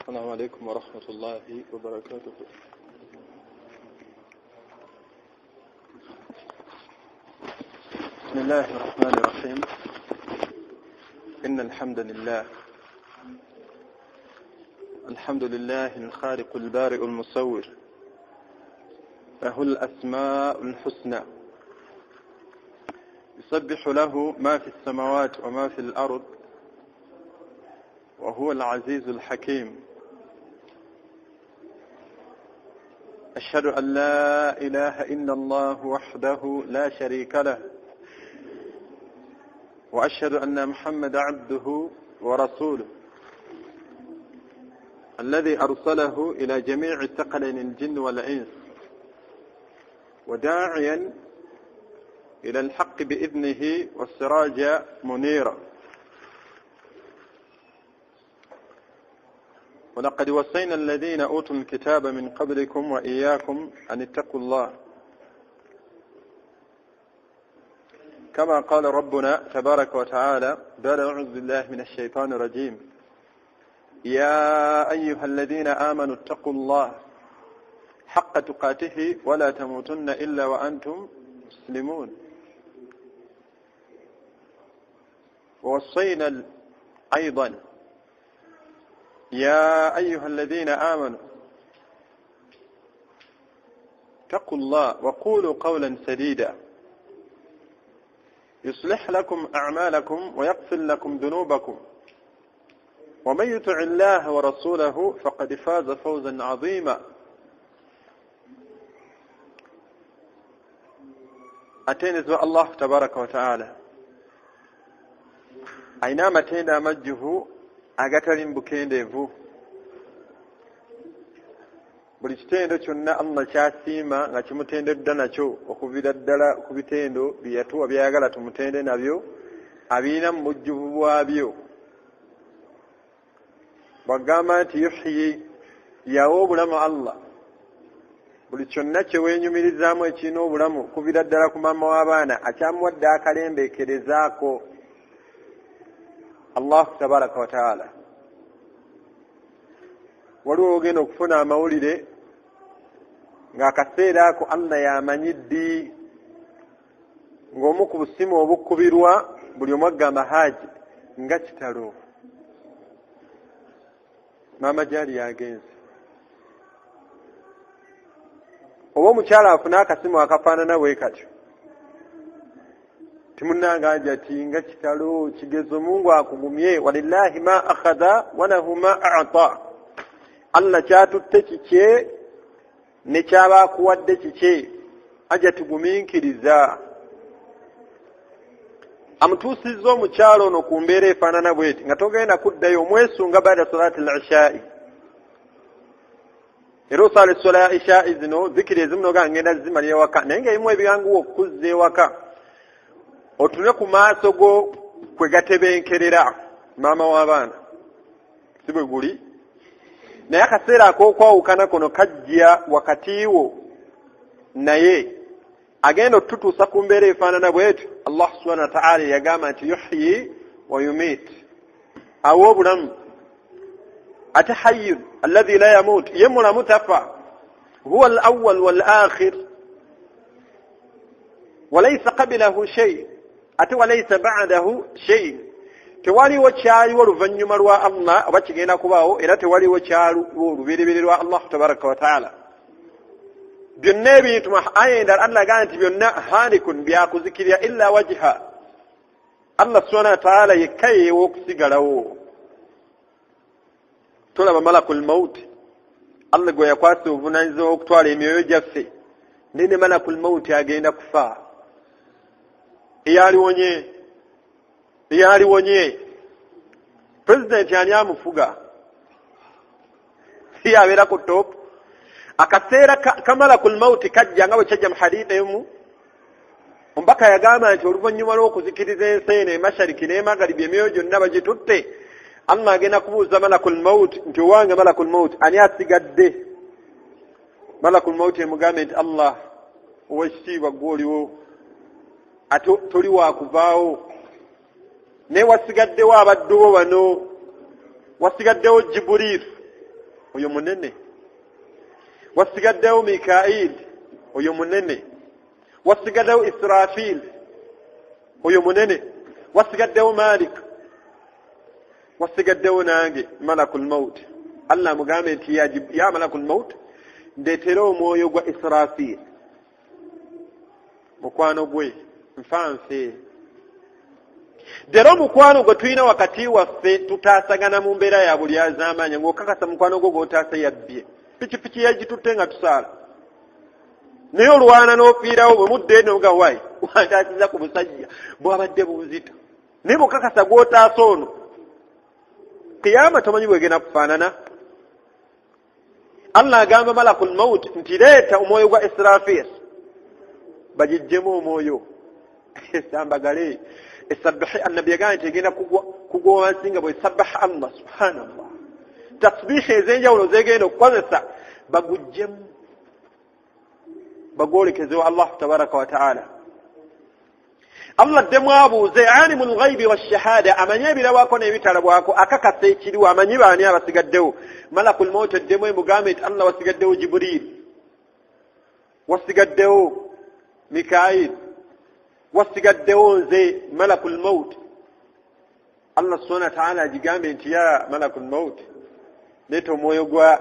السلام عليكم ورحمة الله وبركاته. بسم الله الرحمن الرحيم. إن الحمد لله الخالق البارئ المصور، له الأسماء الحسنى، يسبح له ما في السماوات وما في الأرض، وهو العزيز الحكيم. أشهد أن لا إله إلا الله وحده لا شريك له، وأشهد أن محمد عبده ورسوله الذي أرسله إلى جميع ثقلين الجن والإنس، وداعيا إلى الحق بإذنه والسراج منيرا. ولقد وصينا الذين أوتوا الكتاب من قبلكم وإياكم أن اتقوا الله، كما قال ربنا تبارك وتعالى بعد أعوذ بالله من الشيطان الرجيم: يا أيها الذين آمنوا اتقوا الله حق تقاته ولا تموتن إلا وأنتم مسلمون. ووصينا أيضا يا أيها الذين آمنوا اتقوا الله وقولوا قولا سديدا يصلح لكم أعمالكم ويغفر لكم ذنوبكم، ومن يطع الله ورسوله فقد فاز فوزا عظيما. أتينزو الله تبارك وتعالى أينما تينا مجه agatalim bukendeevu. Buli kitendo kyonna Allah kyasiima nga kimutendedda nakyo okuvira ddala ku bitendo bye yatuwa byayagala tumutende nabyo, abiina mu bujjuvu bwabyo. Bagamba nti yuhyi, yawa obulamu Allah. Buli kyonna kye weenyumirizaamu ekirina obulamu okuvira ddala ku maama w'abaana akyamuwadde akalembeekerezaako Allah tabaraka wa taala. Waliwo ogenda okufuna amawulire ng'akaseera ako Allah yamanyi ddi, ng'omu ku busimu obukubirwa buli omu agamba haji nga kitalo maama gyali yagenze, oba omukyala afuna akasimu akafaanana bwe katyo timunanga aja ati nga kitalo kigezo Mungu akugumye. Walillahi ma akhadha wa lahu ma a'ta. Allah kyatutte kike ne kyaba akuwadde kike, aja tugumiikiriza. Amutuusizza omukyalo ono ku mbeera efaanana bweti nga togenda kuddayo omwesunga baada salati al-ishaa'i. Era osala essola ya ishaa'i zino zikiri ezimu noga ngenda zimalira waka, naye ng'erimu ebiyanguwa okukuzza ewaka otune ku maaso go kwe gatebenkerera maama w'abaana si bwe guli. Naye akaseera ak'okwawukana kono kajja wakati wo naye agenda otutuusa ku mbeera efaanana bwetyo. Allah subhanahu wa ta'ala yagamba nti yuhyi wa yumit, awa obulamu. Ate hayyun alladhi la yamut, ye mulamu tafa. Huwa al-awwal wal-akhir walaysa qablahu shay, ate walaysa ba'dahu shay. Tewaliwo kyaliwo oluvannyuma lwa Allah oba kigenda kubaawo, era tewaliwo kyaliwo olubereberye lwa Allah tabaraka wa taala. Byonna ebintu aya endala Allah agamba nti byonna halikun, byakuzikirira illa wajha. Allah subhanahu wa taala yekka yeewa okusigalawo. Tolaba malakul maut, Allah gwe yakwasa obuvunaanyizibwa okutwala emyoyo gyaffe, nene malakul maut agenda kufa. Eyaliwonye President ani amufuga si abeera ku top. Akaseera kamalakul mauti kajja nga bwe kyajja mu hadithi emu, omubaka yagamba nti oluvannyuma lw'okuzikiriza ensi eno emashariki n'emagaribi emyoyo gyonna bagitutte, Allah agenda kubuuza malakul maut nti owange malakul maut ani asigadde? Malakul maut emugambe nti Allah ow'ekitiibwa gw'oliwo, ate toli wakuvaawo, ne wasigaddewo abaddu bo bano, wasigaddewo Jibril oyo munene. Wasigaddewo Mikail, oyo munene. Wasigaddewo Israfil, oyo munene. Wasigaddewo Malik, wasigaddewo nange Malakul Maut. Allah mugambe nti ya Malakul Maut, ndeetera omwoyo gwa Israfil, mukwano gwe nfanfe. Dero omukwano gwe tulina wakati waffe tutaasagana mu mbeera ya buli azaamanya ng'okakasa mukwano gwo gw'otaasa yabbye. Pikipiki yagitutte nga tusaala. Naye olwana n'ofiirawo bwe mudde n'oga wayi wantaasiza ku busajja bw'abadde bunzita. Naye bw'okakasa gw'otaasa ono, kiyama tomanyi bwegenda kufaanana. Allah agamba Malakul Maut nti leeta omwoyo gwa Israfil bagijjemu omwoyo esambagale esabbihi. Annabi yagamba nti egenda kugwa wansi nga bw'esabbaha Allah subhanallah. Tasbihi ez'enjawulo zegenda okukozesa bagujjemu bagwolekezewo Allah tabaraka wa ta'ala. Allah addemu abuuze alimul ghaibi washahada, amanye ebirabwako n'ebitalabwako, akakasa ekiriwo, amanyi baani abasigaddewo. Malakul Maut addemu emugambe nti Allah wasigaddewo Jibril, wasigaddewo Mikail, wasigaddewo nze Malakul Maut. Allah subhanahu wa ta'ala agigambe nti ya Malakul Maut, leeta omwoyo gwa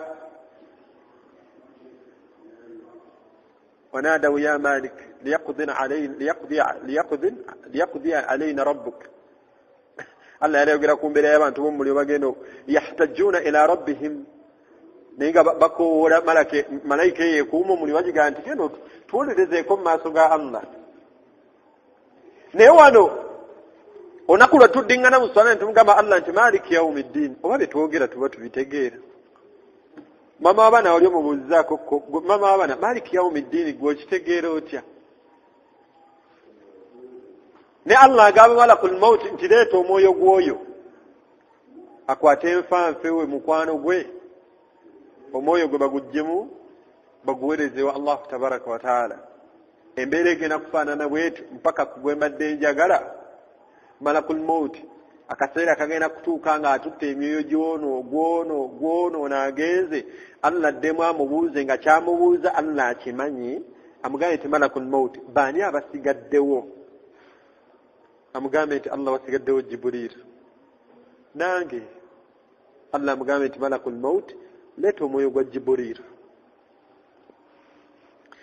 ونادوا يا مالك ليقضي علينا ربك. الله يقول بلا يبان تبوم ليوغينو يحتجون إلى ربهم نيغا بكو ملائكة يقوموا ليوغيغا أنت كنو تولد زيكم ما سوغا الله نيوانو onakula tuddingana mu swala ntumugamba Allah nti Maliki yawmiddin oba betwogera tuba tubitegeera. Mama abana oli omubuuzaako mama abana Maliki yawmiddin gw'okitegeera otya? Ne Allah agamba Malakul Maut nti leeta omwoyo gw'oyo akwate enfanfe we mukwano gwe, omwoyo gwe baguggyemu baguweerezewo Allah tabaraka wa ta'ala. Embeera egenda kufaanana bwetu mpaka kugwembadde njagala. Malakul Maut akaseera kagenda kutuuka nga atutte emyoyo gwono n'agenze. Allah addemu amubuuze nga kyamubuuza Allah akimanyi. Amugambe nti Malakul Maut baani abasigaddewo? Amugambe nti Allah wasigaddewo Jibril nange. Allah amugambe nti Malakul Maut leeta omwoyo gwa Jibril,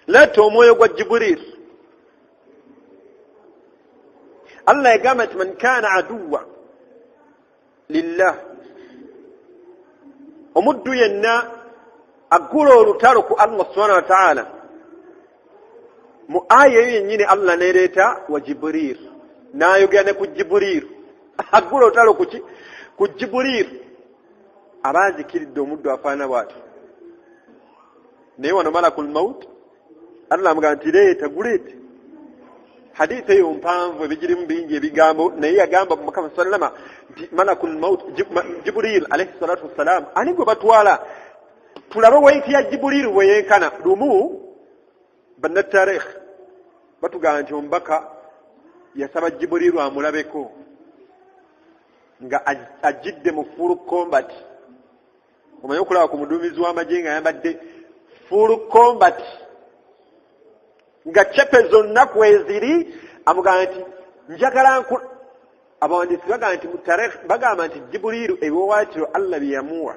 leeta omwoyo gwa Jibril. Allah yagamba nti man kana aduwa lillah, omuddu yenna agula olutalo ku Allah subhanahu wa ta'ala. Mu aya eyo yennyini Allah nereeta wa Jibril, n'ayogera ne ku Jibril. Agula olutalo ku Jibril. Abazikiridde omuddu afaana bw'ati. Naye wano Malakul Maut Allah amugamba nti leeta guleete. Hadithi eyo mpanvu ebigirimu bingi ebigambo, naye yagamba Muhammad sallama nti Malakul Maut Jibril alayhi salatu wassalam ani gwe batwala. Tulabe waiti ya Jibril bwe yenkana. Lumu bannatarikh batugamba nti omubaka yasaba Jibril amulabeko nga ajidde mu full combat. Omanyi okulaba ku muduumizi w'amagye nga ayambadde full combat nga cepe zonna kweziri. Amugamba nti njagala abawandiisi bagamba nti mutarikh bagamba nti Jibril ebiwawaatiro Allah bye yamuwa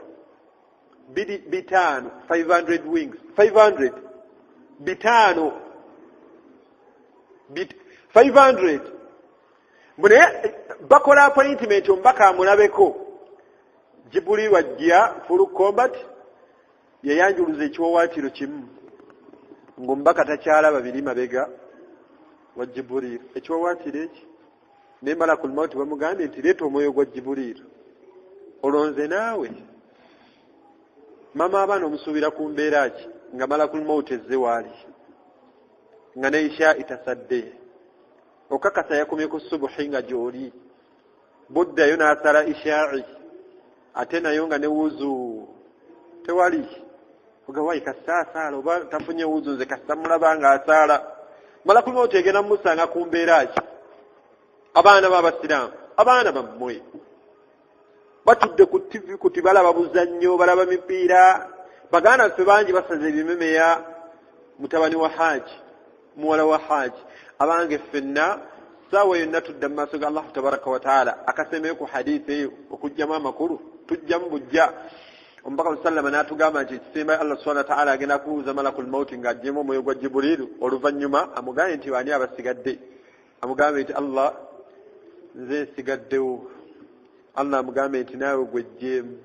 bitaano 500 wings 500 bitaano 500 mune bakola appointment omubaka amulabeko. Jibril wajja full combat yayanjuluza ekiwawaatiro kimu ng'omubaka takyalaba biri mabega wa Jibril. Ekiwawaatiro eki ne Malakul Maut bamugambye nti leeta omwoyo gwa Jibril olonze naawe. Mama abaana omusuubira ku mbeera ki nga Malakul Maut ezze waali nga ne isha itasadde okakasa yakomye ku subuhi nga gy'oli buddayo n'asala isha'i ate nayo nga ne wuzu tewali ogawayi kasaasaala oba tafunye wuzu nze kasamulaba nga asaala. Malakul Maut egenda mumusanga ku mbeera ki? Abaana b'Abasiraamu, abaana bammwe batudde ku TV kuti balaba buzannyo balaba mipiira baganda ffe bangi basaze ebimemeya mutabani wa Haji muwala wa Haji abange ffenna saawa yonna tudda mu maaso ga Allah tabaraka wa taala akasemeyo ku hadithi eyo okujjamu amakulu tujjamu bujja omubaka sallama n'atugamba nti ekisemba Allah subhanahu wa ta'ala agenda kubuuza malakul mauti ng'aggyeemu omwoyo gwa Jibuliiru oluvannyuma amugambe nti baani abasigadde amugambe nti Allah nze nsigaddewo Allah amugambe nti naawe gwejjeemu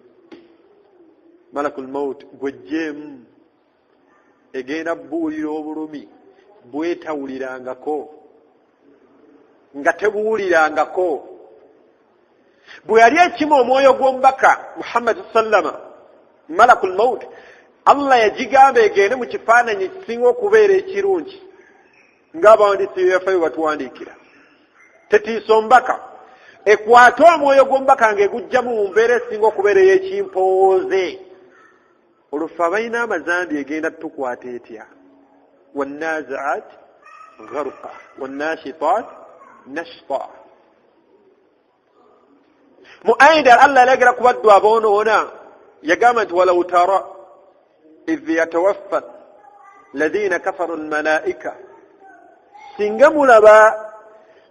malakul mauti gwejjeemu egenda buulira obulumi bwetawulirangako nga tebuwulirangako bwe yali ekimu omwoyo gw'omubaka Muhammad sallama malakul maut Allah yagigamba egende mu kifaananyi ekisinga okubeera ekirungi ng'abawandiisi b'ebyafayo batuwandiikira tetiisa omubaka ekwate omwoyo gw'omubaka ng'egugjamu mu mbeera esinga okubeera ey'ekimpooze olufu abalina amazambi egenda tukwata etya wannaazi'aat gharqa wannaashitaat nashta mu ayida Allah yalagira ku baddu aboonoona yagamba nti walaw tara idh yatawaffa alladhina kafaru almalaika singa mulaba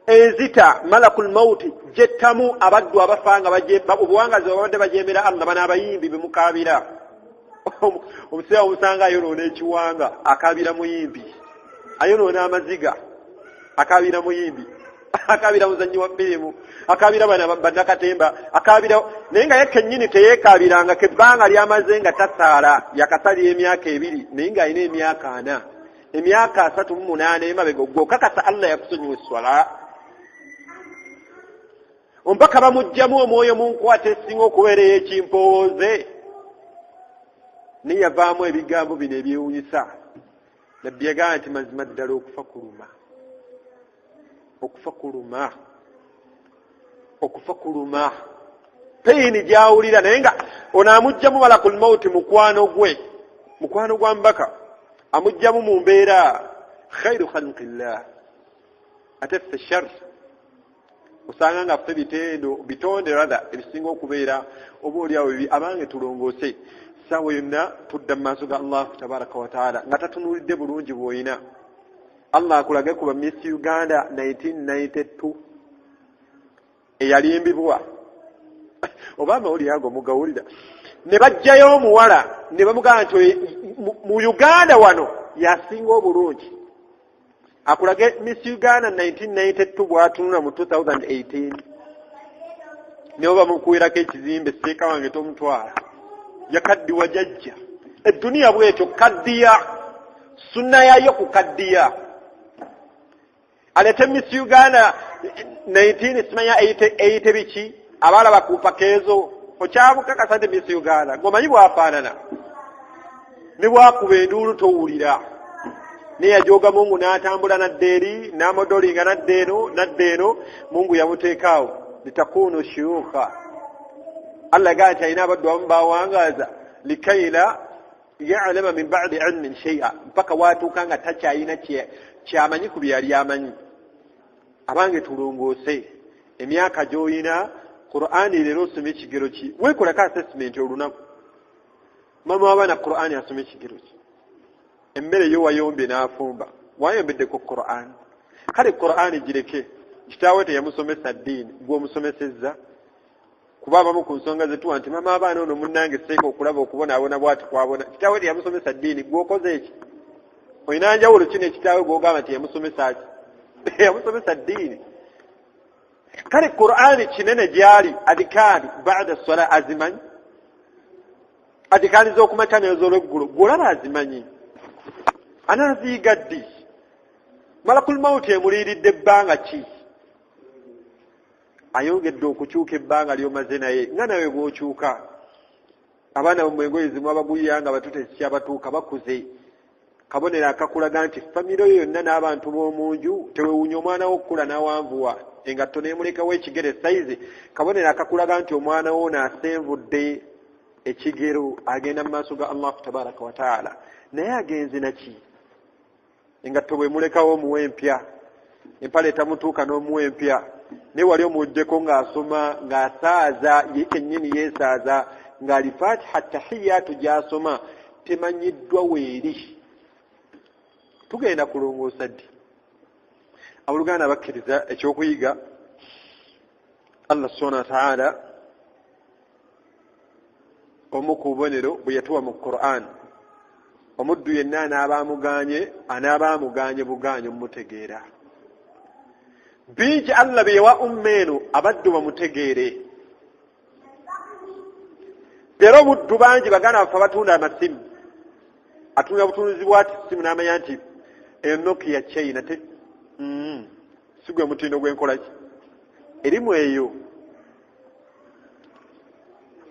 ezita malakul mauti jettamu abaddu abafanga obuwangazi babadde bajemera Allah bana abayimbi bemukabira omuseera omusanga ayonoona ekiwanga akabira muyimbi ayonoona amaziga akabira muyimbi akabira muzanyi wa firimu akabira bana bannakatemba akabira naye nga yekennyini teyeekabiranga kebbanga lyamaze nga tasaala yakasali emyaka 2 naye nga alina emyaka 4 emyaka 38 emabega gwokakasa Allah yakusonyiwa esswala ompaka bamugjamu omwoyo munkwata esinga okubeera ey'ekimpooze naye yavaamu ebigambo bino ebyewunyisa nabbi yagamba nti mazima ddala okufa kuluma peyini gyawulira naye nga ono amugjamu malakul mauti mukwano gwa mbaka amugjamu mu mbeera khairu khalqillah ate ffe shar osanga nga ffe bitonde rada ebisinga okubeera oba oliawo bibi abange tulongoose saawa yonna tudda mu maaso ga Allah tabaraka wa taala nga tatunulidde bulungi bw'olina Allah akulage kuba Miss Uganda 1992 eyalimbibwa obama oli yago mugawulira ne bajjayo omuwala ne bamugamba nti mu Uganda wano yasinga obulungi akulage Miss Uganda 1992 bwatunula mu 2018 ne oba mukuwirako ekizimbe seeka wange tomutwala yakaddiwa jajja eddunia bwetyo kaddiya sunna yayo kukaddiya alete Miss Uganda 19 simanya 80 biki abala bakupa kezo okyabukakasa nti Miss Uganda ngomanyi bwafaanana ne bwakuba enduulu towulira ne yajoga Mungu n'atambula naddeeri n'amodolinga naddeeno Mungu yamuteekaawo litakunu shuyukha Allah gati alina abaddu abamu bawangaaza likaila ya'lama min ba'di ilmin shay'a mpaka watuuka nga takyalina kyamanyi ku byali amanyi abange tulongoose emyaka gy'olina Qur'ani leero osome ekigero ki weekolako assessment olunaku mama w'abaana Qur'ani asome ekigero ki emmere yo wayombye n'afumba wayombedde ku Qur'ani kale Qur'ani gireke kitaawe teyamusomesa ddiini gw'omusomesezza kuba abamu ku nsonga zetuwa nti mama abaana ono munnange seeka okulaba okubonaabona bwati kwabona kitaawe teyamusomesa ddiini gw'okoze eki olina njawulo kino ekitaawe gw'ogamba nti yamusomesa ki yamusomesa ddiini kale Qur'ani kinene gyali adikaani baada swala azimanyi adikaani z'okumakya n'ez'olweggulo gw'olaba azimanyi anaaziyiga ddi malakul mauti emuliiridde ebbanga ki ayongedde okukyuka ebbanga ly'omaze naye nga nawe bw'okyuka abaana mu engoye zimu abagulira nga batuta ekikyabatuuka bakuze kabonero akakulaga nti famire yonna n'abantu b'omu nju tewewunya omwana w'okukula n'awanvuwa engatto n'emulekawo ekigere sayizi kabonero akakulaga nti omwana wo n'asenvudde ekigero agenda mu maaso ga Allah tabaraka wa taala naye agenze naki engatto bwe mulekawo omuwa empya empale etamutuuka n'omuwa empya ne wali omuddeko ng'asoma ng'asaaza ye kennyini yeesaaza ng'ali fatiha tahiyatu gy'asoma temanyiddwa weeri. Tugenda kulongoosa ddi? Abooluganda bakkiriza ekyokuyiga Allah subhanahu wa ta'ala omu ku bubonero bwe yatuwa mu Qur'an, omuddu yenna anaaba amuganye bugaanyi mumutegeera. Bingi Allah bye yawa ummeeno abaddu bamutegeere. Era obuddu bangi baganda baffe abatunda amasimu, atunda butunuzi bwati simu n'amanya nti Nokia China si gwe mutindo gw'enkola ki erimu eyo.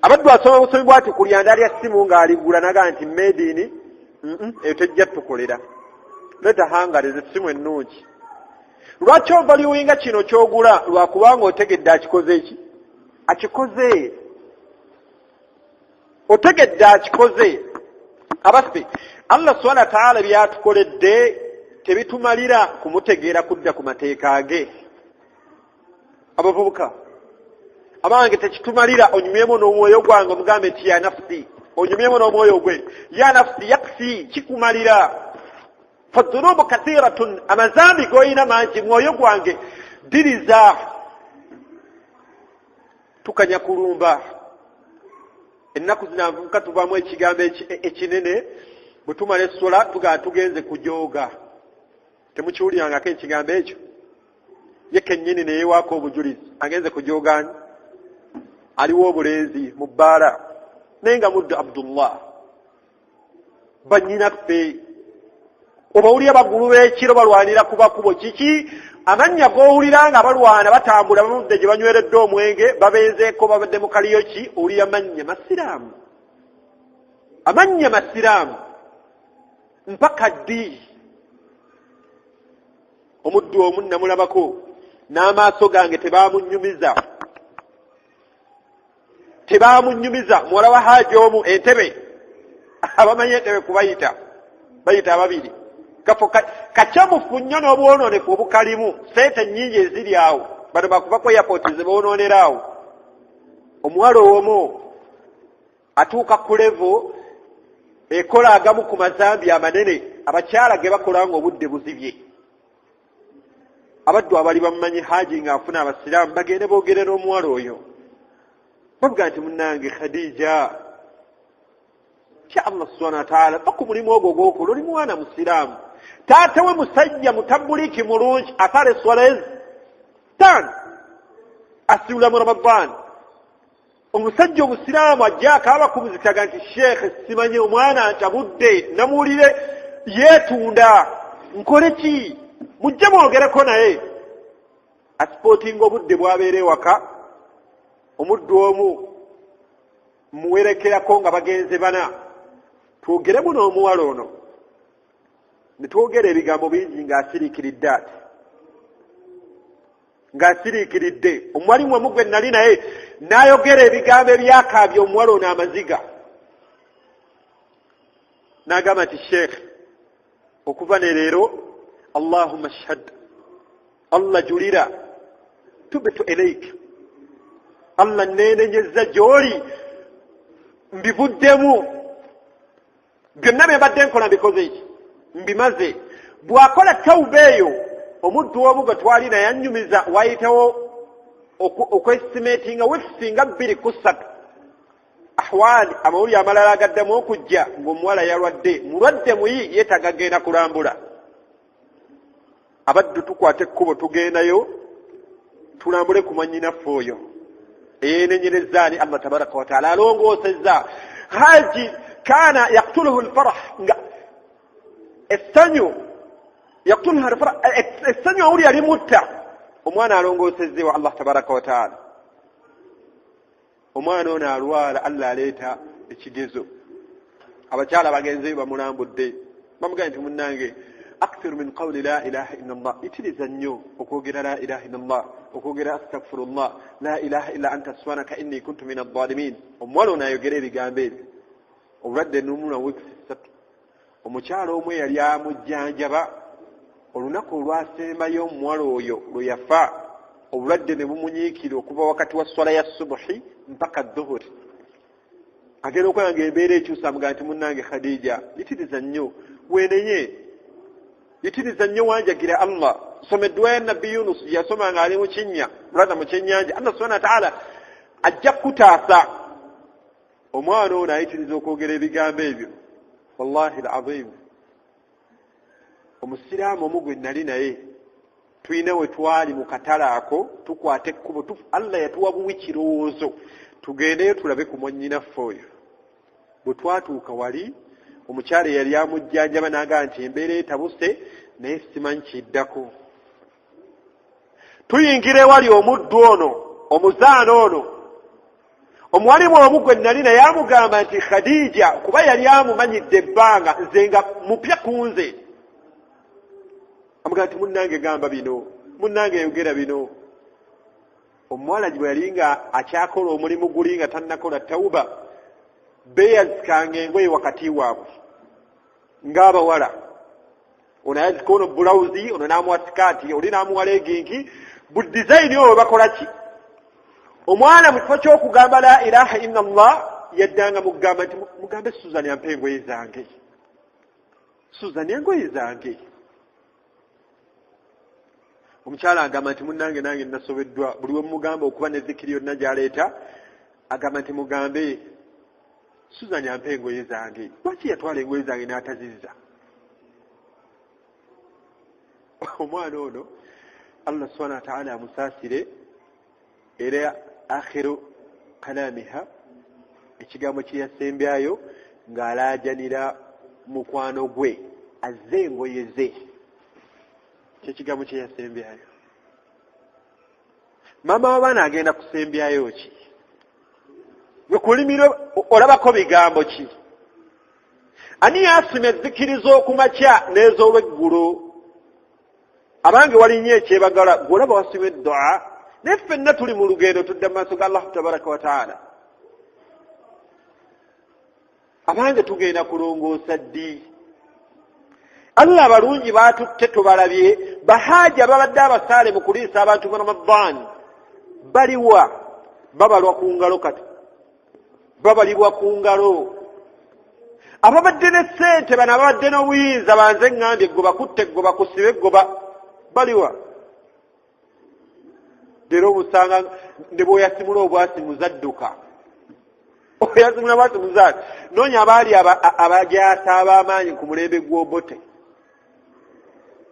Abaddu asoma busomi bwati ku lyanda lya simu ng'aligula naga nti made in eyo tejja tukolera. Leta hangalize simu ennungi. Lwaki ovaliwinga kino kyogula lwakubanga otegedde akikoze eki? Akikoze. Otegedde akikoze. Abaffe Allah subhanahu wa ta'ala byatukoledde tebitumalira kumutegeera kudda ku mateeka ge. Abavubuka abange tekitumalira onyumyemu n'omwoyo gwange omugambe nti ya nafsi, onyumyemu n'omwoyo gwe ya nafsi yakfi, kikumalira. Fadhunubu kathiratun, amazambi goyina mangi mwoyo gwange diriza. Tukanya kulumba ennaku zinanvubuka tuvaamu ekigambo ekinene bwe tumala essola tugenze kujooga. Temukiwulirangako ekigambo ekyo? Ye kennyini neyewaako obujulizi agenze kujoogani aliwo obulenzi mu bbaala naye nga muddu Abdullah bannyinaffe. Obawulira bagulu b'ekiro balwanira ku bakubo kiki? Amannya g'owulira nga balwana batambula bamudde gye banyweredde omwenge babeezeeko babadde mu kaliyo ki? Owulira mannya masiraamu. Amannya masiraamu mpaka ddi. Omuddu omu namulabako n'amaaso gange tebaamunnyumiza. Muwala wa Haaji omu Entebbe, abamanyi Entebbe kubayita bayita ababiri, kafo kakyamufu nnyo n'obwonoonefu obukalimu, sente nnyingi eziri awo, bano bakuva ku airport ze boonoonera awo. Omuwala omu atuuka ku levo ekola agamu ku mazambi amanene abakyala ge bakola nga obudde buzibye. Abaddu abali bamumanyi Haaji ng'afuna abasiraamu bagende boogere n'omuwala oyo bavuga nti munnange Khadija kya Allah subhanahu wa ta'ala baku mulimu ogwo gw'okola oli mwana musiraamu. Taata we musajja mutabuliki mulungi asala eswala ttaano asiwula mu Ramadaan. Omusajja omusiraamu ajja akaaba kumuzitaga nti sheekhe simanyi omwana ntabudde namuwulire yeetunda nkole ki? Mujje mwogereko naye. Asipootinga obudde bwabeera ewaka. Omuddu omu muwerekerako nga bagenze bana twogeremu n'omuwala ono ne twogera ebigambo bingi ng'asiriikiridde ati ng'asiriikiridde. Omwalimu omu gwe nali naye n'ayogera ebigambo ebyakaabya omuwala ono amaziga. N'agamba nti sheekhe okuva ne leero Allahumma shhad, Allah julira, tubtu ilayka, Allah neenenyezza gy'oli mbivuddemu, byonna bye mbadde nkola mbikoze ki? Mbimaze. Bw'akola tawuba eyo omuddu omu gwe twali naye annyumiza wayitawo okwestimatinga wiiki nga 2 ku 3 ahwaali amawulire amalala agaddemu okujja ng'omuwala yalwadde, mulwadde muyi yeetaga genda kulambula. Abaddu tukwate ekkubo tugendayo tulambule ku mwannyinaffe oyo eyeenenyerezaani Allah tabaraka wa taala alongoosezza. Haaji kaana yaktuluhu alfarah, nga essanyu yaktuluhu alfarah, essanyu awulira limutta. Omwana alongoosezzeewa Allah tabaraka wa taala. Omwana ono alwala, Allah aleeta ekigezo. Abakyala bagenzeyo bamulambudde bamugamba nti munnange أكثر من قول لا إله إلا الله إتلزنيو وكوغر لا إله إلا الله وكوغر أستغفر الله لا إله إلا أنت سبحانك إني كنت من الظالمين. ومولونا يقري بجانبين ورد النمونا وكسست ومشارو مو يليا مجانجبا olunaku olwasembayo omuwala oyo lwe yafa obulwadde ne bumunyiikira okuva wakati wa swala ya subuhi mpaka dhuhuri. Agenda okwanga embeera ekyusa amugaa nti munnange Khadija yitiriza nnyo weenenye, yitiriza nnyo wanjagira Allah. Soma edduwa ya Nabbi Yunus yasoma nga ali mu kinnya mulaza mu kyennyanja. Allah subhanahu wa ta'ala ajja kutaasa. Omwana ono ayitiriza okwogera ebigambo ebyo. Wallahi al-azim, omusiraamu omu gwe nali naye tulina we twali mu katale ako tukwate ekkubo. Allah yatuwa buwi kirowoozo tugendeyo tulabe ku mwannyinaffe oyo. Bwe twatuuka wali omukyala yali amujjanjaba n'agaa nti embeera etabuse naye simanyi kiddako. Tuyingira ewali omuddu ono omuzaana ono, omuwalimu omu gwe nali naye amugamba nti Khadija, kuba yali amumanyidde ebbanga nze nga mupya ku nze. Amugamba nti munnange gamba bino, munnange yogera bino. Omuwala gye yali nga akyakola omulimu guli nga tannakola tawuba, beeyazikanga engoye wakati waabwe ng'abawala. Ono yazika ono bulawuzi, ono n'amuwa sikaati, oli n'amuwa legingi, bu dizayini oyo bakola ki? Omwana mu kifo ky'okugamba la ilaha illa Allah yaddanga mugamba nti mugambe Suzan yampa engoye zange, Suzan engoye zange. Omukyala agamba nti munnange nange nasobeddwa, buli we mugamba okuba ne zikiri yonna gy'aleeta agamba nti mugambe Suzan yampa engoye zange. Lwaki yatwala engoye zange n'atazizza? Omwana ono Allah subhanahu wa ta'ala amusaasire, era akhiru kalamiha ekigambo kye yasembyayo ng'alaajanira mukwano gwe azze engoye ze, kyekigambo kye yasembyayo. Maama w'abaana agenda kusembyayo ki? Gwe kulimiro olabako bigambo ki? Ani yasima ezzikiri z'okumakya n'ez'olweggulo? Abange walinnya ekyebagala gw'olaba wasima eddu'a. Naye ffenna tuli mu lugendo tudda mu maaso ga Allah tabaraka wa ta'ala. Abange tugenda kulongoosa ddi? Allah abalungi baatutte tubalabye, bahaaja babadde abasaale mu kuliisa abantu mu Ramadan baliwa? Babalwa ku ngalo kati, babalibwa ku ngalo. Ababadde ne ssente bano ababadde n'obuyinza banze ŋŋambye gwe bakutte gwe bakusibe gwe baliwa? Leero obusanga ne bw'oyasimula obwasimuza adduka. Oyasimula bwasimuza ati noonya abaali abajaasa ab'amaanyi ku mulembe gw'obote.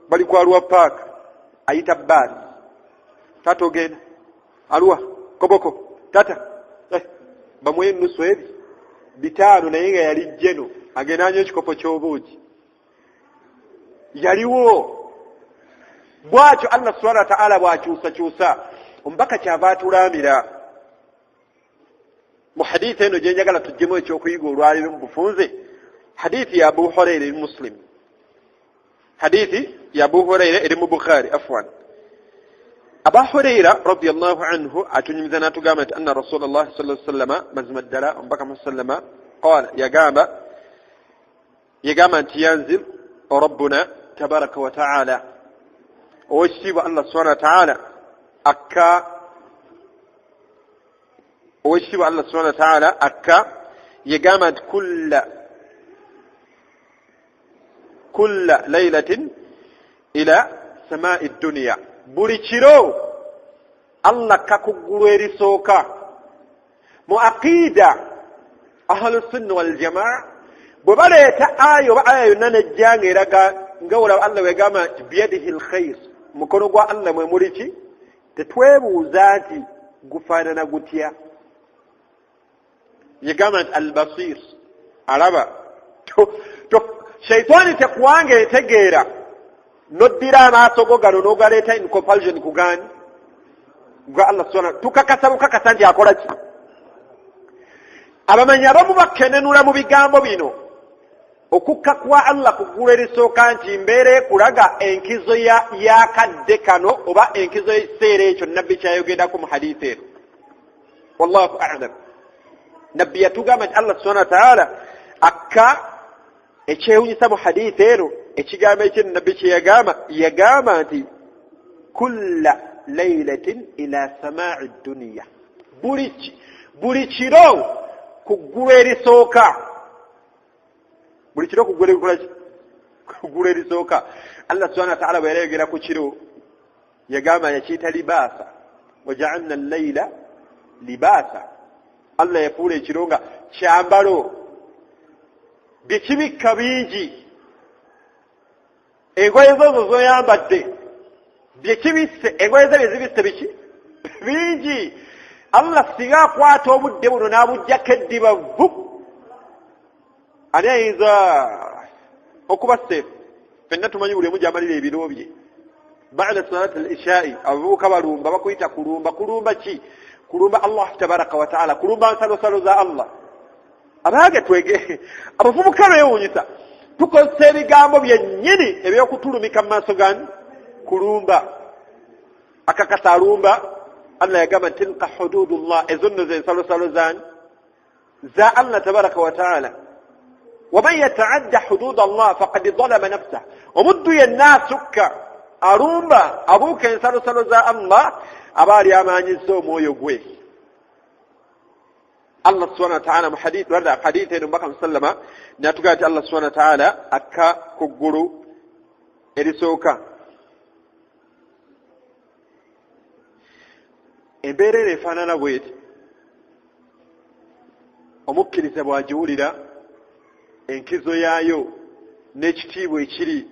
Bali ku Arua Park, ayita bbaasi. Taata ogenda? Arua, koboko, taata. Bamuwe ennusu ebi bitaano naye nga yali jjeno, agenda anywa ekikopo ky'obuugi. Yaliwo. Bw'atyo Allah subhanahu wa ta'ala bw'akyusakyusa. Omubaka kyava atulambira mu hadithi eno gye njagala tuggyemu ekyokuyiga olwaliro mu bufunze. Hadithi ya Abu Hurayra eri Muslim. Hadithi ya Abu Hurayra eri mu Bukhari, afwan. Abu Hurayra radiyallahu anhu atunyumiza n'atugamba nti anna Rasulullah sallallahu alaihi wasallam mazima ddala omubaka musallama qala yagamba nti yanzil rabbuna tabaraka wa ta'ala, owekitiibwa Allah subhanahu wa ta'ala owekitiibwa Allah subhanahu wa ta'ala yagamba nti kulla laylatin ila samaa'i dunya, buli kiro Allah kakuggulu erisooka. Mu aqida ahlu sunna wal jamaa bwe baleeta aya oba aya yonna nejjanga eraga nga olaba Allah wegamba nti biyadihi lkhair, mukono gwa Allah mwe muli ki, tetwebuuza nti gufaanana gutya. Yegamba nti albasir, alaba. Shaitani tekuwanga entegeera noddira amaaso go gano n'ogaleeta in comparison ku gaani gwa Allah subhanahu. Tukakasa bukakasa nti akola ki? Abamanyi abamu bakkenenula mu bigambo bino okukka kwa Allah kuggulu erisooka nti mbeera ekulaga enkizo y'akadde kano oba enkizo y'ekiseera ekyo nabbi kyayogerako mu hadithi eno. Wallahu a'lam. Nabbi yatugamba nti Allah subhanahu wa ta'ala akka ekyewunyisa mu hadithi eno ekigambo ekyo nabbi kye yagamba nti kulla laylatin ila samaa'i dunya. Buli kiro ku ggulu erisooka. Buli kiro ku ggulu erisooka. Allah subhanahu wa ta'ala bwe yayogera ku kiro yagamba yakiyita libaasa. Waja'alna al-layla libaasa. Allah yafuula ekiro nga kyambalo. Bye kibikka bingi. Engoye zo zoyambadde bye kibisse, engoye ze zibisse biki bingi. Allah singa akwata obudde buno n'abujjako eddiba vu, ani ayinza okuba seefu? Fenna tumanyi buli omu gy'amalira ebiro bye. Ba'da salati al-isha'i abavubuka balumba, bakuyita kulumba ki? Kulumba Allah tabaraka wa ta'ala, kulumba nsalo za Allah. Abage twege abavubuka beewuunyisa tukozesa ebigambo byennyini ebyokutulumika mu maaso gani kulumba. Akakasa alumba, Allah yagamba tilka hududullah, ezo nno ze nsalo zani za Allah tabaraka wa ta'ala. Waman yata'adda hudud Allah faqad zalama nafsah. Omuddu yenna asukka alumba abuuka ensalo za Allah aba ali amaanyizza omwoyo gwe. Allah subhanahu wa ta'ala mu hadith warda hadith eno mbaka musallama natugati Allah subhanahu wa ta'ala akka ku ggulu erisooka. Embeera efaanana bweti omukkiriza bw'agiwulira enkizo yaayo n'ekitiibwa ekiri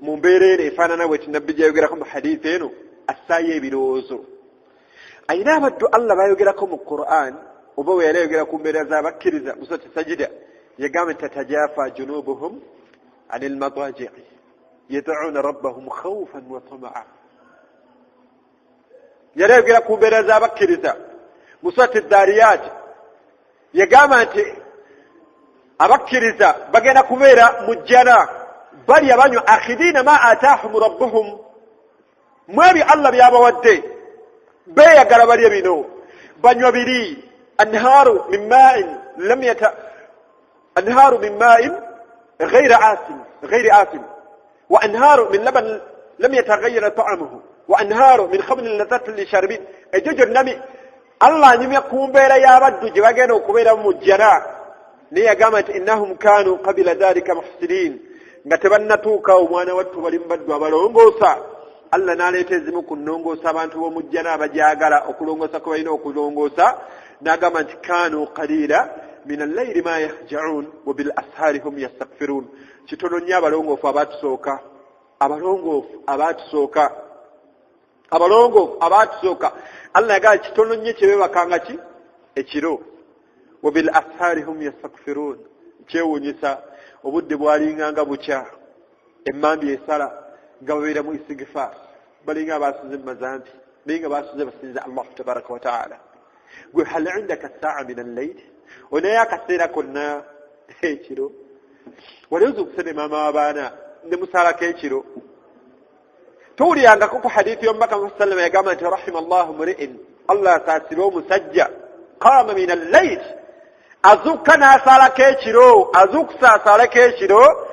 mu mbeera efaanana bweti nabbi gyayogerako mu hadith eno assaayo ebirowoozo. Ayina abaddu Allah bayogerako mu Qur'an oba we yali ayogera ku mbeera z'abakkiriza mu surati sajida yagamba tatajafa junubuhum anil madaji'i yad'una rabbahum khawfan wa tama'a. Yali ayogera ku mbeera z'abakkiriza mu surati Dhariyat yagamba nti abakkiriza bagenda kubeera mu jjana balya banywa akhidina ma ataahum rabbuhum, mu ebyo Allah byabawadde beeyagala balya bino banywa biri. أنهار من ماء غير آسن وأنهار من لبن لم يتغير طعمه وأنهار من خمر لذة للشاربين. اجوجو نمي الله نمي يقوم بيلا يا رد جواجنا وكبيرا مجنا نيا قامت إنهم كانوا قبل ذلك محسنين نتبنتوك ومانا واتوبالين بدوا balongosa. Allah n'aleetezzimu ku nnongoosa abantu b'omujjana abajaagala okulongoosa kwe balina okulongoosa n'agamba nti kaanu qaliila min allayli ma yahja'uun wa bil ashaari hum yastaghfiruun. Kitono nnyo abalongoofu abatusooka Allah yagala kitono nnyo kye beebakanga ki ekiro. wa bil ashaari hum yastaghfiruun. Kyewuunyisa obudde bwalinganga bukya emmambi esala nga babeera mu istighfar balinga abasuze mu mazambi balinga basuze basinza Allah tabaraka wa ta'ala. Gwe hal indaka saa min al-layl onaye akaseera konna ekiro waliwuza okusene maama w'abaana ne musalako ekiro. Tuwulirangako ku hadithi y'omubaka Muhammad sallallahu alayhi wa sallam yagamba nti rahima Allahu mri'in, Allah asaasire omusajja qaama min al-layl azuuka n'asalako ekiro, azuukusa asalako ekiro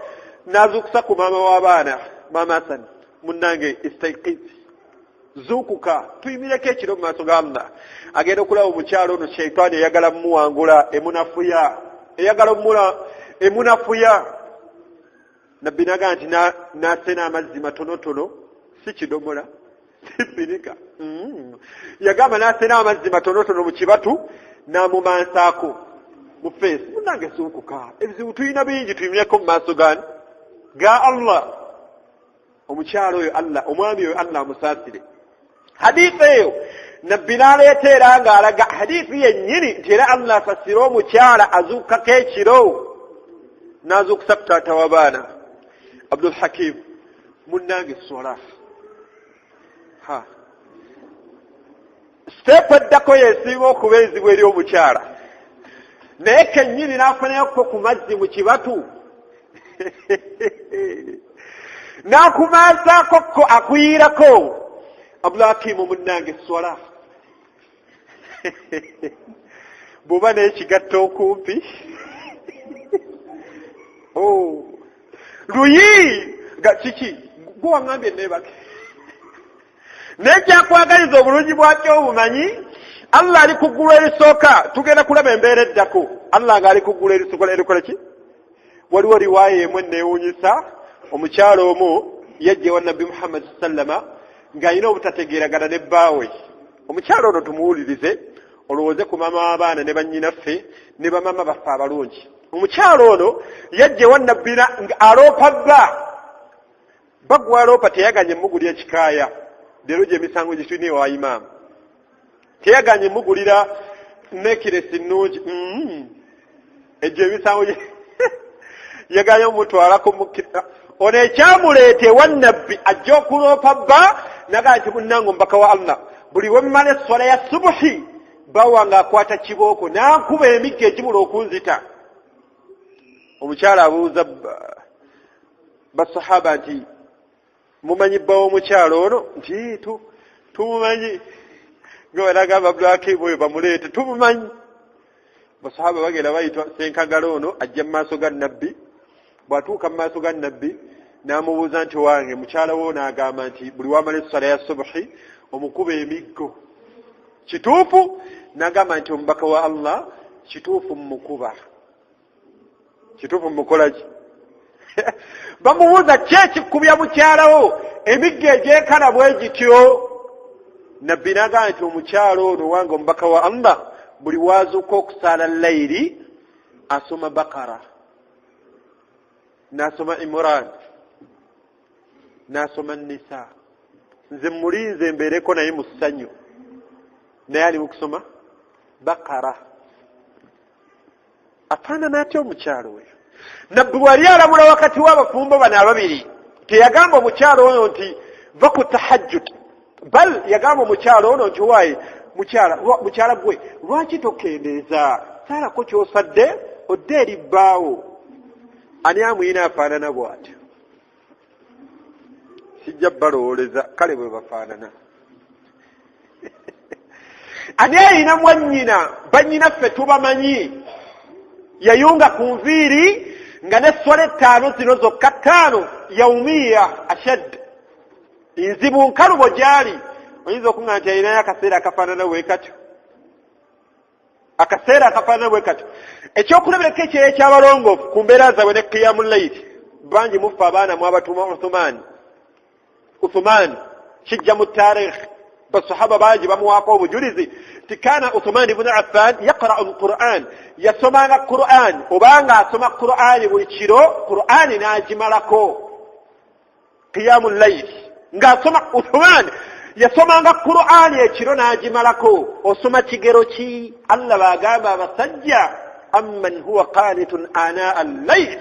n'azuukusa ku maama w'abaana. Mama Hassan munnange istayqiz zuukuka tuyimireko ekiro mu maaso ga Allah. Agenda okulaba omukyalo ono sheitaani eyagala mumuwangula emunafuya. Nabbi naga nti n'asena amazzi matonotono, si kidomola si binika. Yagamba n'asena amazzi matonotono mu kibatu n'amumansaako mu feesi. Munnange zuukuka, ebizibu tuyina bingi tuyimireko mu maaso ga Allah. Omukyalo oyo Allah, omwami oyo Allah amusaasire. Hadithi eyo nabbi n'aleeta era ng'alaga hadithi yennyini nti era Allah asaasire omukyala azuukako ekiro n'azuukusa ku taata w'abaana. Abdul Hakim munnange sola siteepu eddako yeesinga okuba enzibu eri omukyala, naye kennyini n'afunayoko ku mazzi mu kibatu n'akumansaako akuyirako. Abdulakimu munnange swala bw'oba n'ekigatta okumpi luyi ga kiki gwe waŋŋambye neebake nekyakwagaliza obulungi bwakyo obumanyi Allah ali ku ggulu erisooka tugenda kulaba embeera eddako Allah ng'ali ku ggulu erikola ki waliwo riwaaya emu enneewuunyisa omukyalo omu yajja ewa nabbi Muhammad sallama ng'alina obutategeeragana ne bbaawe omukyalo ono tumuwulirize olowooze ku maama w'abaana ne bannyinaffe ne bamama baffe abalungi omukyalo ono yajja ewa nabbi aloopa bagwa aloopa teyaganye mugulira ekikaaya leero gye emisango gye tulina ewa imaamu teyaganye mugulira nekiresi nnungi egyo emisango gye yaganye omutwalako ono ekyamuleeta ewa nabbi ajja okuloopa bba nagaa nti munnange omubaka wa Allah buli wemmala esswala ya subuhi bawa ng'akwata kibooko n'ankuba emigga egibula okunzita omukyala abuuza basahaba nti mumanyi bba w'omukyalo ono nti tumumanyi nga banagamba Abdulakimu oyo bamuleete tumumanyi basahaba bagenda bayitwa senkagala ono ajja mu maaso ga nabbi bw'atuuka mu maaso ga nabbi n'amubuuza nti wange mukyala wo n'agamba nti buli wamala essala ya subuhi omukuba emiggo kituufu n'agamba nti omubaka wa Allah kituufu mumukola ki bamubuuza ki ekikubya mukyalawo emiggo egyekana bwe gityo nabbi n'agamba nti omukyalo ono wange omubaka wa Allah buli waazuuka okusaala layiri asoma bakara n'asoma Imran n'asoma Nisa nze mulinze mbeereko naye mu ssanyu naye ali mu kusoma bakara afaanana atya omukyalo oyo nabbi wali alamula wakati w'abafumbo bano ababiri teyagamba omukyalo ono nti va ku tahajjud bal yagamba omukyalo ono nti waaye mukyala gwe lwaki tokendeeza saalako ky'osadde odde eri bbaawo ani amuyina afaanana bw'atyo sijja balowoleza kale bwe bafaanana ani ayina mwannyina bannyinaffe tubamanyi yayunga ku nviiri nga n'esswala 5 zino zokka 5 yaumiya ashad nzibu nkalubo gyali oyinza okuŋŋa nti ayinayo akaseera akafaanana bwe katyo ekyokulabirako ekyeyo ekyabalongoofu ku mbeera zaabwe ne qiyamu layiti bangi muffe abaana mwabatuma Uthman kijja mu taarikhi basahaba bangi bamuwaako obujulizi ti kaana Uthman ibn Affan yaqra'u al-Qur'an yasomanga Qur'an obanga asoma Qur'an buli kiro Qur'an n'agimalako qiyamu layiti ng'asoma Uthman yasomanga Qur'an ekiro n'agimalako osoma kigero ki Allah bagamba abasajja amman huwa qanitun ana al-layl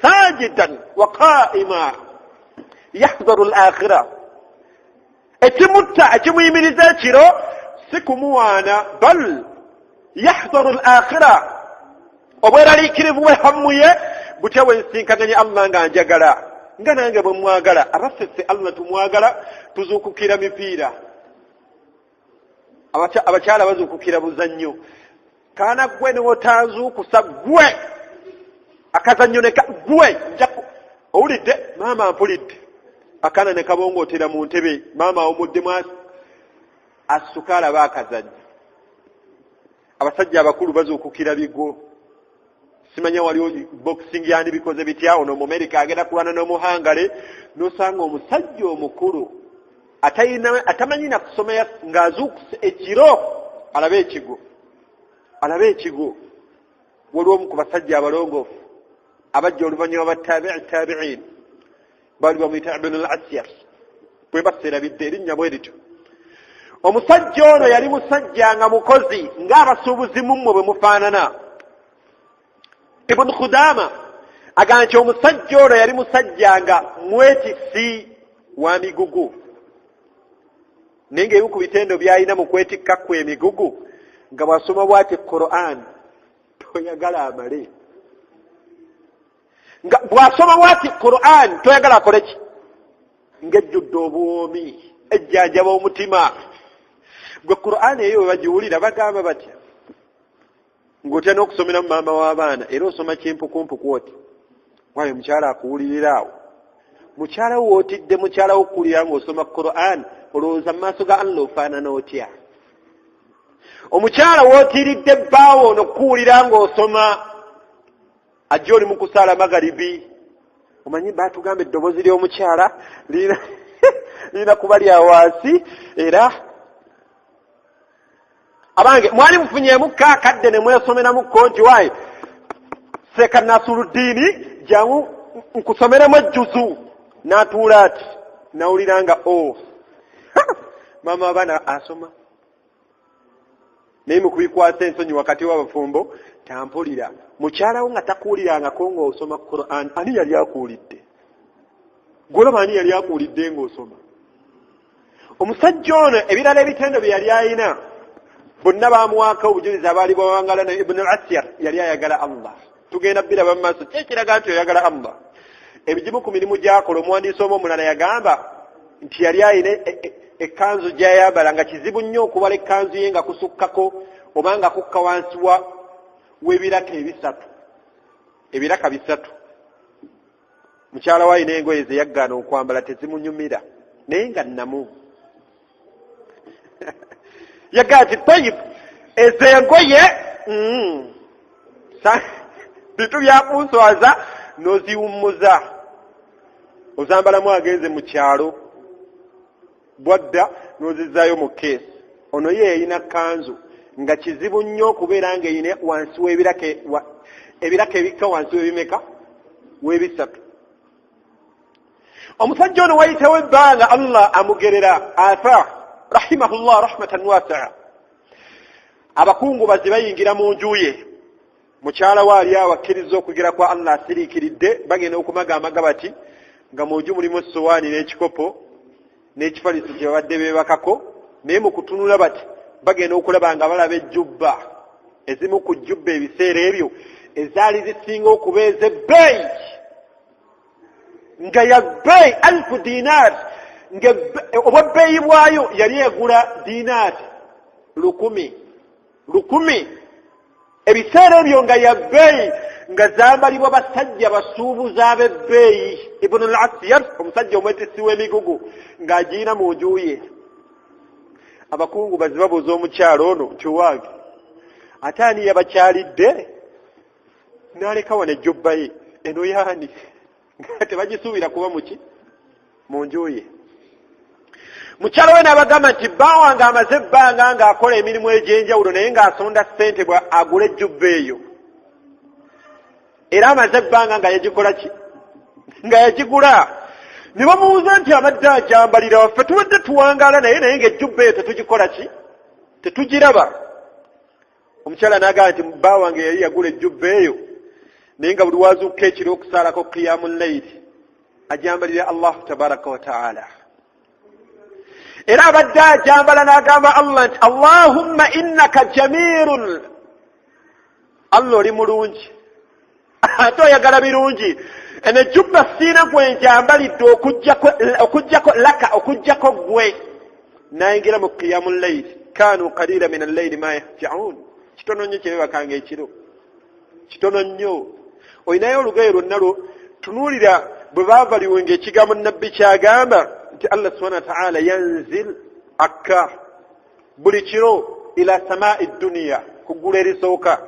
sajidan wa qa'ima yahdharu al-akhirah ekimutta ekimuyimiriza ekiro si kumuwaana bal yahdharu al-akhirah obweraliikirivu bwe hammuye butya bwensinkaganye Allah nga njagala nga nange bwe mwagala abaffe Allah tumwagala tuzuukukira mipiira abakyala bazuukukira buzannyo kaana gwe newotazuukusa gwe akazannyo neka gwe owulidde maama mpulidde akaana ne kabongootera mu ntebe maama omuddemu asukaala baakazannyo abasajja abakulu bazuukukira bigo simanya waliwo boxing yandi bikoze bitya ono mu America agenda kulwana n'omuhangale n'osanga omusajja omukulu atamanyi na kusoma ng'azuukuse ekiro alabe ekigo waliwo omu ku basajja abalongoofu abajja oluvannyuma bataabi'iin baali bamuyita Ibn al-Asyar bwe baseerabidde erinnya bwe lityo omusajja ono yali musajja nga mukozi ng'abasuubuzi mummwe bwe mufaanana Ibn Khudama agamba nti omusajja ono yali musajja nga mwetisi wa migugu naye ng'ebimu ku bitendo by'alina mu kwetikkaku emigugu nga bw'asoma bw'ati Qur'an toyagala amale nga bw'asoma bw'ati Qur'an toyagala akole ki ng'ejjudde obuwoomi ejjanjaba omutima gwe Qur'an eyo bwe bagiwulira bagamba batya ng'otya n'okusomera mu maama w'abaana era osoma kimpukumpuku oti waayo mukyala akuwulirira awo mukyala wo otidde mukyala wo okuwulira ng'osoma Qur'an olowooza mu maaso ga Allah ofaanana otya? Omukyala wootiridde bbaawo ono kuwulira ng'osoma ajja oli mu kusaala magalibi. Omanyi baatugamba eddoboozi ly'omukyala lirina kuba lya wansi era abange mwali mufunyeemu kaakadde ne mwesomeramu konti waayi Seeka Nasuluddini jangu nkusomeremu ejjuzu n'atuula ati nawulira nga maama abaana asoma naye mukubikwasa ensonyi wakati w'abafumbo tampulira. Mukyalawo nga takuwulirangako ng'osoma Quran, ani yali akuwulidde? Golaba ani yali akuwulidde ng'osoma? Omusajja ono ebirala ebitendo bye yali alina bonna baamuwaako obujulizi abaali bawangala ne Ibn al-Asyar yali ayagala Allah. Tugenda biraba mu maaso kyekiraga nti oyagala Allah. Ebigimu ku mirimu gy'akola omuwandiisi omu omulala yagamba nti yali alina ekkanzu gy'ayambala nga kizibu nnyo okubala ekkanzu ye nga kusukkako oba nga kukka wansi w'ebiraka ebisatu. Ebiraka bisatu. Mukyala we alina engoye ze yaggaana okwambala tezimunyumira naye nga nnamu. Yagamba nti Tayyib, ezo engoye bintu byakunswaza n'oziwummuza ozambalamu agenze mu kyalo bwadda n'ozizaayo mu keesi. Ono ye yalina kanzu nga kizibu nnyo okubeera nga eyine wansi w'ebiraka ebikka wansi w'ebimeka w'ebisatu. Omusajja ono wayitawo ebbanga Allah amugerera afa rahimahullah rahmatan wasi'a. Abakungubazi bayingira mu nju ye. Mukyala we ali awo akkiriza okugira kwa Allah asiriikiridde bagenda okumagamaga bati nga mu nju mulimu essowaani n'ekikopo n'ekifaliso kye babadde beebakako naye mu kutunula bati bagenda okulaba nga balaba ejjubba. Ezimu ku jjubba ebiseera ebyo ezaali zisinga okuba ez'ebbeeyi nga ya bbeeyi 1000 dinar obwebbeeyi bwayo yali egula dinaari 1,000. Ebiseera ebyo nga ya bbeeyi nga zambalibwa basajja basuubuzi ab'ebbeeyi. Ibn al-Asyar omusajja omwetisi w'emigugu ng'agiina mu nju ye. Abakungubazi babuuza omukyalo ono nti owange ate ani yabakyalidde n'aleka wano ejjubba ye eno yaani nga tebagisuubira kuba muki mu nju ye. Mukyalo we n'abagamba nti bba wange amaze ebbanga ng'akola emirimu egy'enjawulo naye ng'asonda ssente bwe agula ejjubba eyo era amaze ebbanga nga yagikola ki nga yagigula. Ne bamubuuza nti abadde agyambalira waffe tubadde tuwangaala naye ng'ejjubba eyo tetugikola ki tetugiraba. Omukyala n'agamba nti bba wange yali yagula ejjubba eyo naye nga buli wazuukka ekiro okusaalako qiyamul layl agyambalira Allahu tabaraka wa ta'ala. Era abadde agyambala n'agamba Allah nti Allahumma innaka jamirun, Allah oli mulungi ate oyagala birungi. Eno ejjubba siina gwe njambalidde okuggyako gwe. Nayingira mu qiyamul layl kaanu qalila min al-layli ma yahja'un. Kitono nnyo kye bakanga ekiro, kitono nnyo. Oyinayo olugoye lwonna tunuulira bwe baavaliwe ng'ekigambo nnabbi kyagamba nti Allah subhanahu wa ta'ala yanzil akka buli kiro ila samaa'i dunya, kuggulu erisooka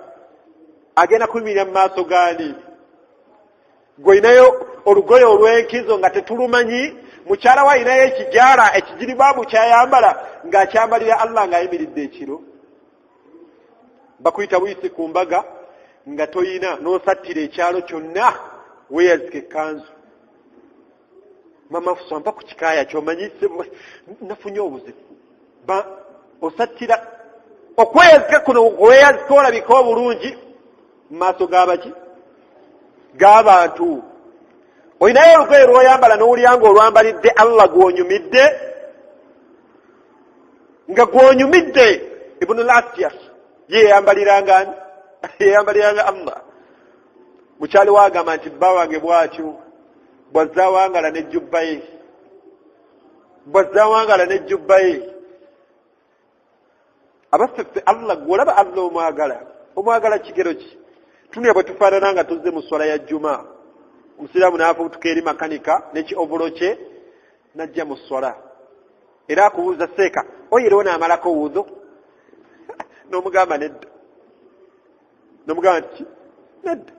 agenda kuyimirira mu maaso gaani. Gweyinayo olugoye olw'enkizo nga tetulumanyi. Mukyala we ayinayo ekijaara ekijiribaabu kyayambala ng'akyambalira Allah ng'ayimiridde ekiro. Bakuyita buyisi ku mbaga nga toyina n'osattira ekyalo kyonna weeyazika ekkanzu. Mama fuswampa ku kikaaya ky'omanyi nafunye obuzibu. Osattira okweyazika kuno weeyazika olabika obulungi mu maaso g'abaki g'abantu. Oyinayo olugoye lw'oyambala n'owulira ng'olwambalidde Allah gw'onyumidde nga gw'onyumidde. Ibn al-Asyar yeeyambaliranga ani? Yeeyambaliranga Allah. Mukyali we agamba nti bba wange bw'atyo bw'azza wangala n'ejjubba ye, bw'azza wangala n'ejjubba ye. Abaffe Allah gw'olaba Allah omwagala kigero ki? Tunuya bwe tufaanana nga tuzze mu swala ya Juma, omusiraamu n'afuutuka eri makanika n'eki ovolo kye n'ajja mu swala. era akubuuza seeka oyera onaamalako wuuzo n'omugamba nedda n'omugamba nti nedda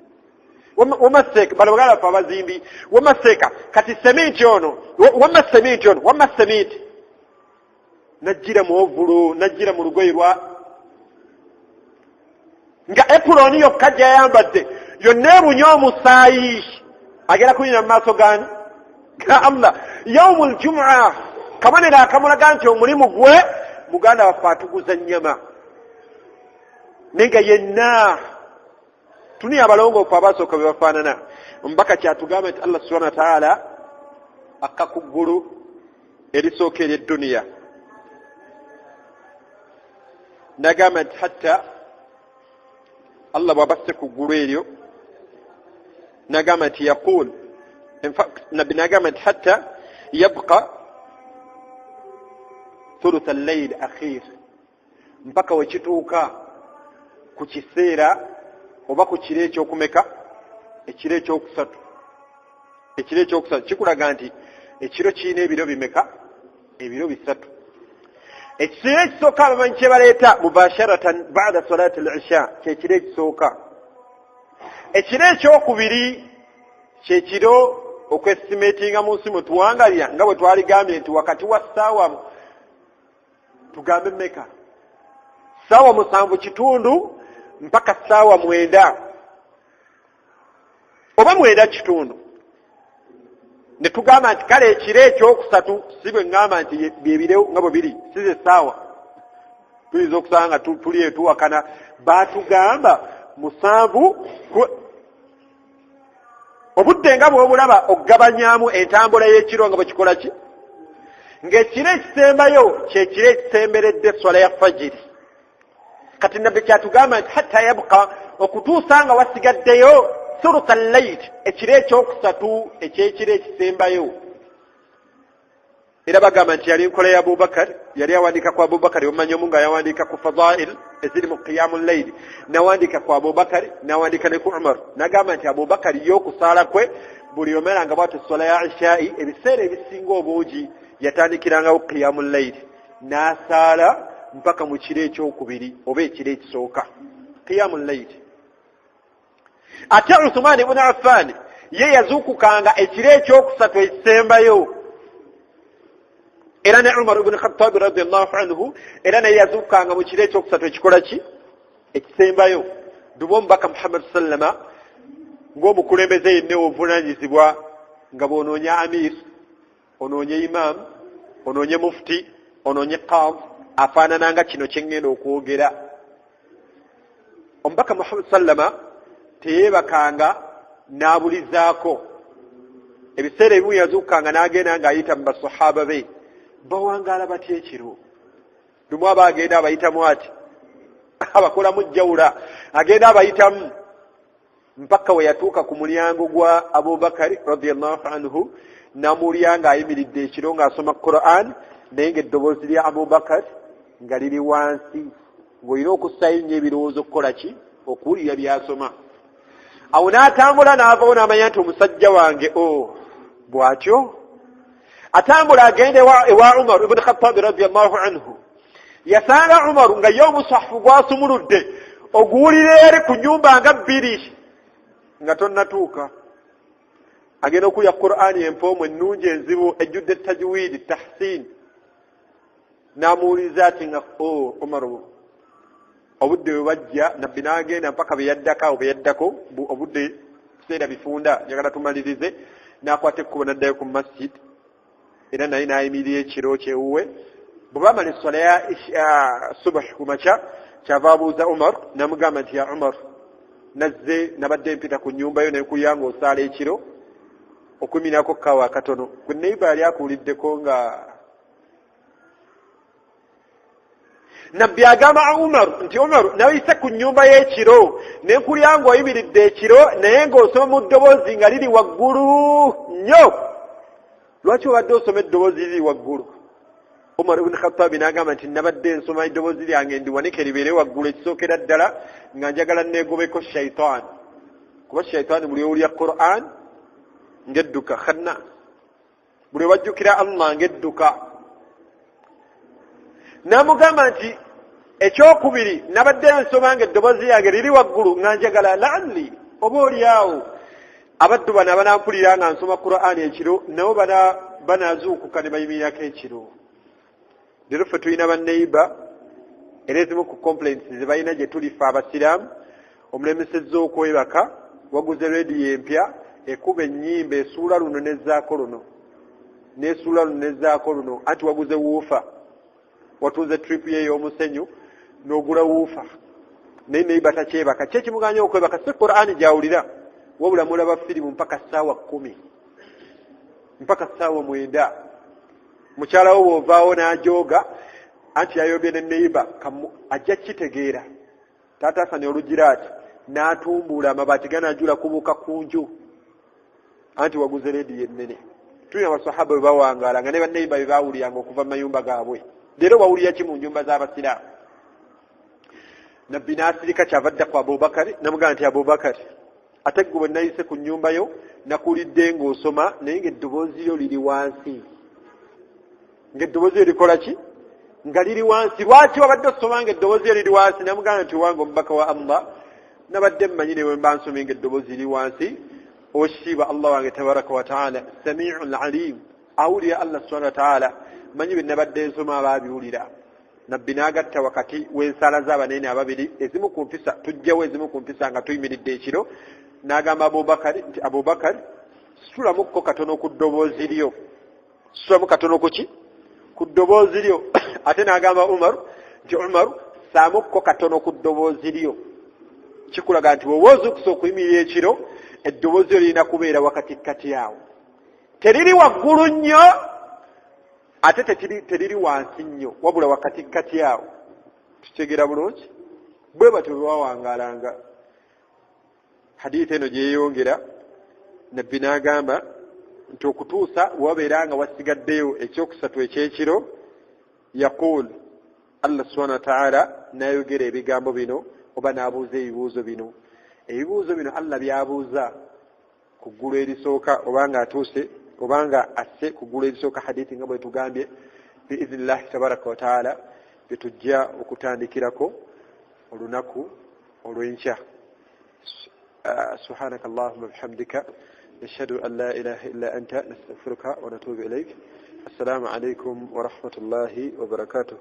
wamma seeka bano bagala bafe abazimbi wamma seeka kati sementi ono wamma sementi najjira mu ovulo najjira mu lugoye lwa nga epuloni yokka gyayambadde yonna ebunya omusaayi agera kuyina mu maaso gani ga Allah yawmu ljumua kabonero akamulaga nti omulimu gwe muganda waffe atuguza nnyama naye nga yenna tuni abalongoofu abasooka bye bafaanana omubaka kyatugamba nti Allah subhanahu wa ta'ala akka ku ggulu erisooka ery'edduniya nagamba nti hatta Allah bw'abasse ku ggulu eryo nagamba nti yaqul nabbi nagamba nti hatta yabqa thuluth al-layl akhir mpaka wekituuka ku kiseera oba ku kiro ekyokumeka ekiro ekyokusatu kikulaga nti ekiro kirina ebiro bimeka ebiro bisatu ekiro ekisooka abamanyi kye baleeta mubasharatan ba'da salati al-isha kyekiro ekisooka ekiro ekyokubiri kyekiro okwestimatinga mu nsi mutuwangalira nga bwe twaligambye nti wakati wa ssaawa tugambe meka ssaawa 7:30 mpaka ssaawa 9 oba 9:30 ne tugamba nti kale ekiro ekyokusatu si bwe ngamba nti byebire nga bwe biri size essaawa tuyinza okusanga nga tuli etuwakana baatugamba 7 obudde nga bw'obulaba okugabanyaamu entambula y'ekiro nga bwe kikola ki ng'ekiro ekisembayo kyekiro ekisemberedde swala ya fajiri kati nabbe kyatugamba nti hatta yabuka okutuusa nga wasigaddeyo thuluth al-layl ekiro ekyokusatu ekyekiro ekisembayo era bagamba nti yali nkola ya Abubakar yali awandiika ku Abubakar omumanyi omu nga yawandiika ku fadail eziri mu qiyamu al-layl nawandiika ku Abubakar nawandiika ne ku Umar nagamba nti Abubakar y'okusaala kwe buli omera nga bwatu swala ya ishai ebiseera ebisinga obungi yatandikirangawo qiyamu al-layl n'asaala mpaka mu kiro ekyokubiri oba ekiro ekisooka qiyamu al-layl ate Uthman ibn Affan ye yazuukukanga ekiro ekyokusatu ekisembayo era ne Umar ibn Khattab radiyallahu anhu era naye yazuukanga mu kiro ekyokusatu ekikola ki ekisembayo dubo omubaka Muhammad sallama ng'omukulembeze yenna obuvunaanyizibwa nga bw'onoonya amir onoonye imam onoonye mufti onoonye qadi afaanana nga kino kyengenda okwogera omubaka Muhammad sallama teyeebakanga n'abulizaako ebiseera ebimu yazuukanga n'agenda ng'ayita mu basahaba be bawangaala batya ekiro lumu aba agenda abayitamu ati abakolamu jjawula agenda abayitamu mpaka we yatuuka ku mulyango gwa Abubakari radiyallahu anhu n'amulya ng'ayimiridde ekiro ng'asoma Quran naye ng'eddoboozi lya Abubakari nga liri wansi ng'olina okussaayo nnyo ebirowoozo okukola ki okuwulira by'asoma awo n'atambula n'avawo n'amanya nti omusajja wange bw'atyo atambula agenda ewa Umar ibn Khattab radiyallahu anhu yasanga Umar nga ye omusafu gwasumuludde oguwulira eri ku nnyumba nga 2 nga tonnatuuka agenda okulya Qur'ani empoomu ennungi enzibu ejjudde tajwidi tahsin n'amuwuliza ati nga Umar obudde bwe bajja nabbi n'agenda mpaka bwe yaddako obudde kiseera bifunda njagala tumalirize n'akwata ekkubo n'addayo ku masjid era naye n'ayimirira ekiro kyewuwe bwe bamala esswala ya subh ku makya kyava abuuza Umar n'amugamba nti ya Umar nazze nabadde mpita ku nnyumba yo nekulya ng'osaala ekiro okuminako kawa katono gwe neiba yali akuwuliddeko nga nabbi agamba Umar nti Umar nayise ku nnyumba y'ekiro nenkulya ng'oyimiridde ekiro naye ng'osoma mu ddoboozi nga liri waggulu nnyo lwaki obadde osoma eddoboozi liri waggulu Umar ibn Khattab n'agamba nti nabadde nsoma eddoboozi lyange ndiwanike libeere waggulu ekisookera ddala nga njagala neegobeko shayitaani kuba shayitaani buli owulya Qur'an ng'edduka khanna buli wajjukira Allah ng'edduka n'amugamba nti ekyokubiri nabadde nsoma nga eddoboozi yange liri waggulu nga njagala laalli oba oliawo abaddu bano abanampulira nga nsoma Qur'ani ekiro nabo banaazuukuka ne bayimirirako ekiro. Leero ffe tulina banneiba era ezimu ku complaints ze balina gye tulifa abasiraamu, omulemesezza okwebaka, waguze rediyo empya ekuba ennyimba esuula luno nezzaako luno n'esuula luno nezzaako luno, anti waguze wuufa, watunze trip ye ey'omusenyu n'ogula wuufa, naye neiba takyebaka. Kye kimuganya okwebaka si Qur'ani gyawulira, wabula mulaba firimu mpaka ssaawa 10 mpaka ssaawa 9. Mukyala wo bw'ovaawo n'ajooga anti yayobye ne neiba ajja kitegeera. Taata afane olugiraati n'atumbuula amabaati ganajula kubuuka ku nju anti waguze rediyo ennene. Tulina abasahaba bwe bawangaalanga ne banneiba bye baawuliranga okuva mu mayumba gaabwe. Leero bawulira ki mu nnyumba z'abasiraamu? Nabbi n'asirika kyavadda ku Abubakari namugamba nti Abubakari, ate gwe bwe nayise ku nnyumba yo nakuwulidde ng'osoma naye ng'eddoboozi lyo liri wansi. Ng'eddoboozi lyo likola ki? Nga liri wansi. Lwaki wabadde osoma ng'eddoboozi lyo liri wansi? Namugamba nti wange omubaka wa Allah, nabadde mmanyi ne bwe mba nsomye ng'eddoboozi liri wansi. Oshiba Allah wange tabaraka wa ta'ala sami'un alim, awulira Allah subhanahu wa ta'ala, manyi bye nabadde nsoma abaabiwulira. Nabbi n'agatta wakati w'ensala z'abanene ababiri, ezimu ku mpisa tujjawo ezimu ku mpisa nga tuyimiridde ekiro, n'agamba Abubakari nti Abubakari, sulamukko katono ku ddoboozi lyo. Sulamu katono ku ki? Ku ddoboozi lyo. Ate n'agamba Umaru nti Umaru, saamukko katono ku ddoboozi lyo. Kikulaga nti wowoza okusa okuyimirira ekiro, eddoboozi lyo lirina kubeera wakati kati awo. Teriri waggulu nnyo ate teriri wansi nnyo, wabula wakati kati awo. Tutegeera bulungi? Bwe batyo bwe bawangaalanga. Hadithi eno gyeyongera, Nabbi n'agamba nti okutuusa wabeera nga wasigaddeyo ekyokusatu ekyekiro, yaqul, Allah subhanahu wa ta'ala n'ayogera ebigambo bino oba n'abuuza ebibuuzo bino. Ebibuuzo bino Allah byabuuza ku ggulu erisooka obanga atuuse obanga asse ku ggulu erisooka, hadithi nga bwe tugambye biiznillahi tabaraka wa ta'ala bye tujja okutandikirako olunaku olw'enkya. سبحانك اللهم وبحمدك نشهد أن لا إله إلا أنت نستغفرك ونتوب إليك. السلام عليكم ورحمة الله وبركاته.